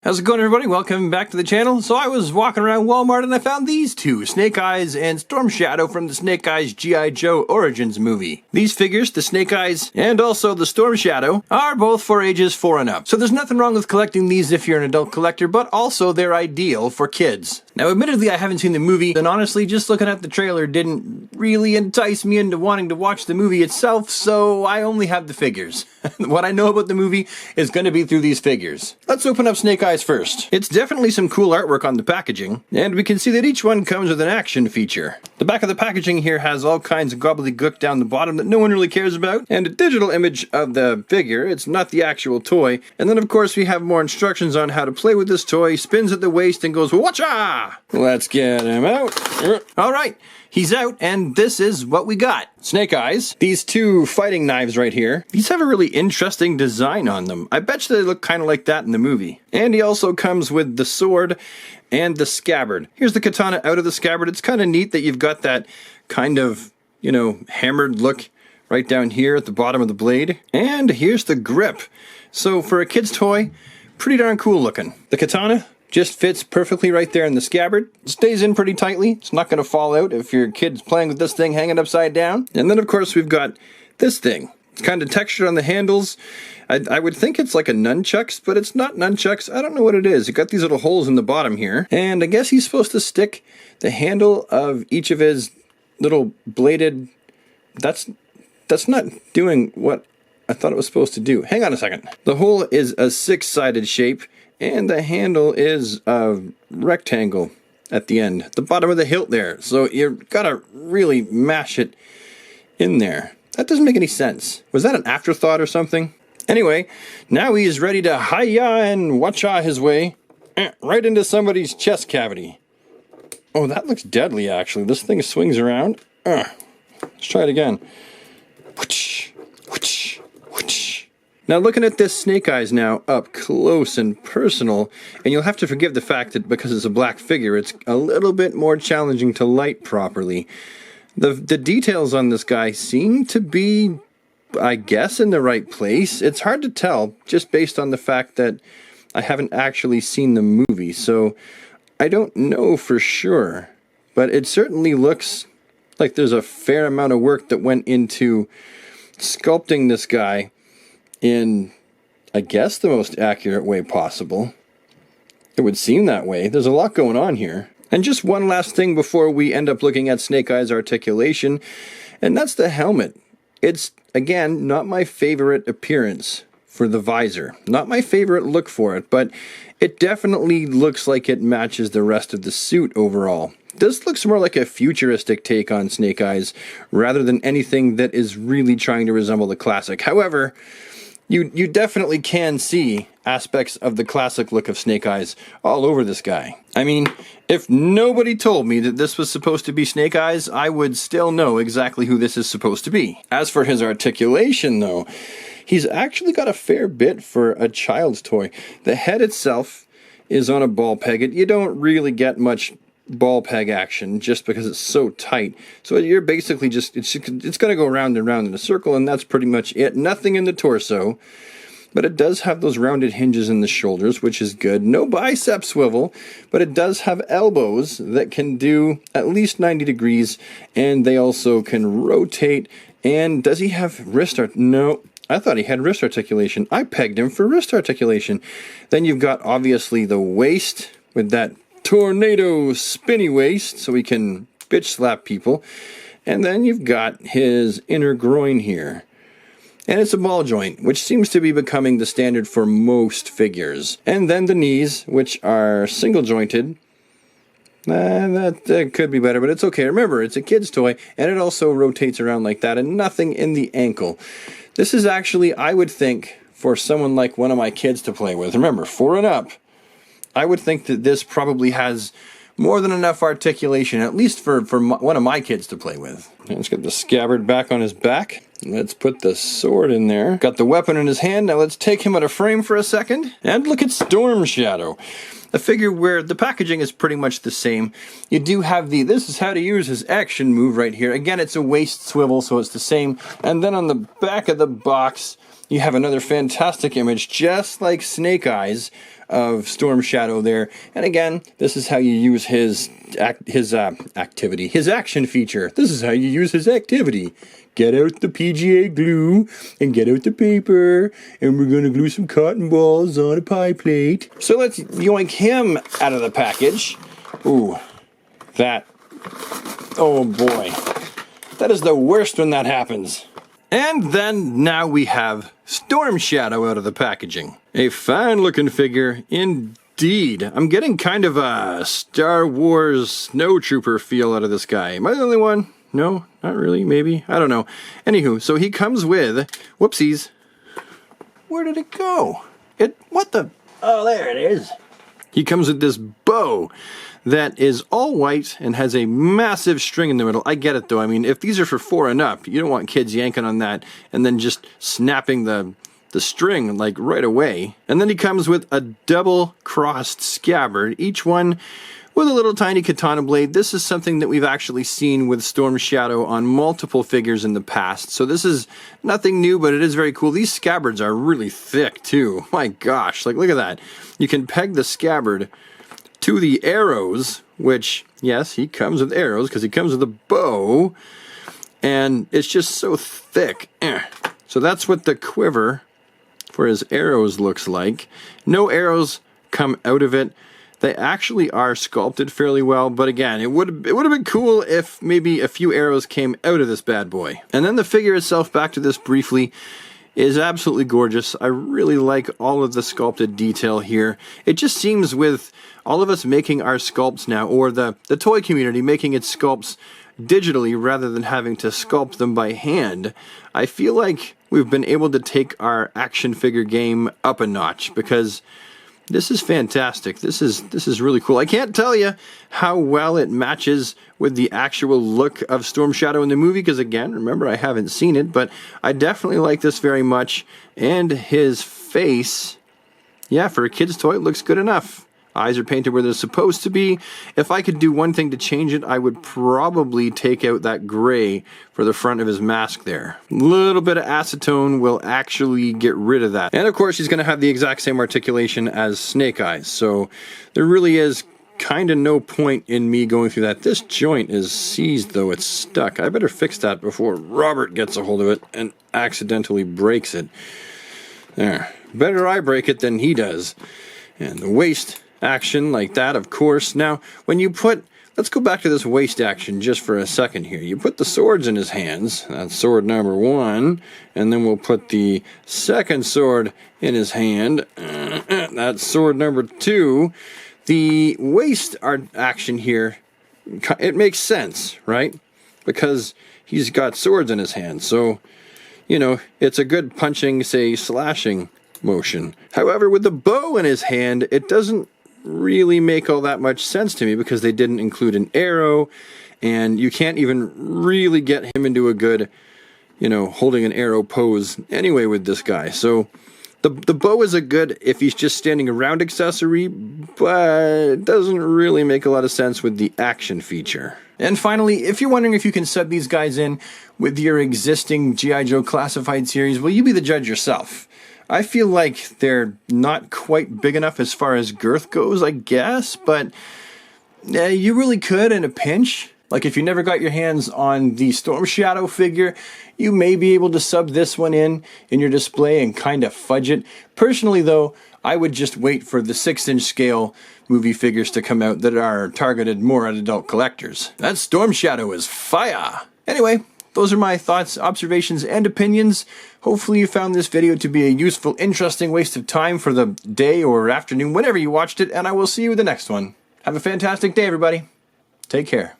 How's it going, everybody? Welcome back to the channel. So I was walking around Walmart and I found these two, Snake Eyes and Storm Shadow from the Snake Eyes G.I. Joe Origins movie. These figures, the Snake Eyes and also the Storm Shadow, are both for ages 4 and up. So there's nothing wrong with collecting these if you're an adult collector, but also they're ideal for kids. Now admittedly I haven't seen the movie, and honestly just looking at the trailer didn't really entice me into wanting to watch the movie itself, so I only have the figures. What I know about the movie is going to be through these figures. Let's open up Snake Eyes first. It's definitely some cool artwork on the packaging, and we can see that each one comes with an action feature. The back of the packaging here has all kinds of gobbledygook down the bottom that no one really cares about, and a digital image of the figure. It's not the actual toy. And then of course we have more instructions on how to play with this toy, spins at the waist and goes whatcha! Let's get him out. Alright, he's out, and this is what we got. Snake Eyes. These two fighting knives right here. These have a really interesting design on them. I bet you they look kind of like that in the movie. And he also comes with the sword and the scabbard. Here's the katana out of the scabbard. It's kind of neat that you've got that kind of, you know, hammered look right down here at the bottom of the blade. And here's the grip. So for a kid's toy, pretty darn cool looking. The katana just fits perfectly right there in the scabbard. It stays in pretty tightly. It's not going to fall out if your kid's playing with this thing hanging upside down. And then of course we've got this thing. It's kind of textured on the handles. I would think it's like a nunchucks, but it's not nunchucks. I don't know what it is. It's got these little holes in the bottom here. And I guess he's supposed to stick the handle of each of his little bladed... That's not doing what I thought it was supposed to do. Hang on a second. The hole is a 6-sided shape, and the handle is a rectangle at the end, the bottom of the hilt there. So you've got to really mash it in there. That doesn't make any sense. Was that an afterthought or something? Anyway, now he's ready to hi-ya and watcha his way right into somebody's chest cavity. Oh, that looks deadly, actually. This thing swings around. Let's try it again. Whoosh, whoosh, whoosh. Now looking at this Snake Eyes now up close and personal, and you'll have to forgive the fact that because it's a black figure, it's a little bit more challenging to light properly. The details on this guy seem to be, I guess, in the right place. It's hard to tell just based on the fact that I haven't actually seen the movie, so I don't know for sure. But it certainly looks like there's a fair amount of work that went into sculpting this guy in, I guess, the most accurate way possible. It would seem that way. There's a lot going on here. And just one last thing before we end up looking at Snake Eyes articulation, and that's the helmet. It's, again, not my favorite appearance for the visor. Not my favorite look for it, but it definitely looks like it matches the rest of the suit overall. This looks more like a futuristic take on Snake Eyes rather than anything that is really trying to resemble the classic. However, you definitely can see aspects of the classic look of Snake Eyes all over this guy. I mean, if nobody told me that this was supposed to be Snake Eyes, I would still know exactly who this is supposed to be. As for his articulation, though, he's actually got a fair bit for a child's toy. The head itself is on a ball peg. You don't really get much ball peg action just because it's so tight. So you're basically just, it's going to go round and round in a circle, and that's pretty much it. Nothing in the torso, but it does have those rounded hinges in the shoulders, which is good. No bicep swivel, but it does have elbows that can do at least 90 degrees, and they also can rotate. And does he have wrist No, I thought he had wrist articulation. I pegged him for wrist articulation. Then you've got obviously the waist with that tornado spinny waist so he can bitch slap people. And then you've got his inner groin here. And it's a ball joint, which seems to be becoming the standard for most figures. And then the knees, which are single jointed. That could be better, but it's okay. Remember, it's a kid's toy, and it also rotates around like that, and nothing in the ankle. This is actually, I would think, for someone like one of my kids to play with. Remember, 4 and up. I would think that this probably has more than enough articulation, at least for one of my kids to play with. Let's get the scabbard back on his back. Let's put the sword in there. Got the weapon in his hand. Now let's take him out of frame for a second. And look at Storm Shadow. A figure where the packaging is pretty much the same. You do have this is how to use his action move right here. Again, it's a waist swivel, so it's the same. And then on the back of the box, you have another fantastic image, just like Snake Eyes, of Storm Shadow there. And again, this is how you use his action feature. This is how you use his activity. Get out the PGA glue and get out the paper, and we're gonna glue some cotton balls on a pie plate. So let's yoink him out of the package. Ooh, that, oh boy. That is the worst when that happens. And then now we have Storm Shadow out of the packaging. A fine looking figure indeed. I'm getting kind of a Star Wars Snow Trooper feel out of this guy. Am I the only one? No, not really, maybe. I don't know. Anywho, so he comes with, whoopsies. Where did it go? What the? Oh, there it is. He comes with this bow that is all white and has a massive string in the middle. I get it though. I mean, if these are for 4 and up, you don't want kids yanking on that and then just snapping the string like right away. And then he comes with a double-crossed scabbard, each one with a little tiny katana blade. This is something that we've actually seen with Storm Shadow on multiple figures in the past. So this is nothing new, but it is very cool. These scabbards are really thick too. My gosh, like look at that. You can peg the scabbard to the arrows, which, yes, he comes with arrows because he comes with a bow, and it's just so thick. So that's what the quiver for his arrows looks like. No arrows come out of it. They actually are sculpted fairly well, but again, it would have been cool if maybe a few arrows came out of this bad boy. And then the figure itself, back to this briefly, is absolutely gorgeous. I really like all of the sculpted detail here. It just seems with all of us making our sculpts now, or the toy community making its sculpts digitally rather than having to sculpt them by hand, I feel like we've been able to take our action figure game up a notch, because this is fantastic. This is really cool. I can't tell you how well it matches with the actual look of Storm Shadow in the movie, because again, remember, I haven't seen it, but I definitely like this very much. And his face, yeah, for a kid's toy, it looks good enough. Eyes are painted where they're supposed to be. If I could do one thing to change it, I would probably take out that gray for the front of his mask there. A little bit of acetone will actually get rid of that. And of course, he's going to have the exact same articulation as Snake Eyes. So there really is kind of no point in me going through that. This joint is seized though, it's stuck. I better fix that before Robert gets a hold of it and accidentally breaks it. There. Better I break it than he does. And the waist action like that, of course. Now, when you put, let's go back to this waist action just for a second here. You put the swords in his hands. That's sword number 1. And then we'll put the second sword in his hand. That's sword number 2. The waist action here, it makes sense, right? Because he's got swords in his hands. So, you know, it's a good punching, say, slashing motion. However, with the bow in his hand, it doesn't really make all that much sense to me, because they didn't include an arrow, and you can't even really get him into a good, you know, holding an arrow pose anyway with this guy. So the bow is a good if he's just standing around accessory, but it doesn't really make a lot of sense with the action feature. And finally, if you're wondering if you can sub these guys in with your existing G.I. Joe Classified series, well, you be the judge yourself. I feel like they're not quite big enough as far as girth goes, I guess, but you really could in a pinch. Like if you never got your hands on the Storm Shadow figure, you may be able to sub this one in your display and kind of fudge it. Personally though, I would just wait for the 6-inch scale movie figures to come out that are targeted more at adult collectors. That Storm Shadow is fire! Anyway, those are my thoughts, observations, and opinions. Hopefully you found this video to be a useful, interesting waste of time for the day or afternoon, whenever you watched it, and I will see you in the next one. Have a fantastic day, everybody. Take care.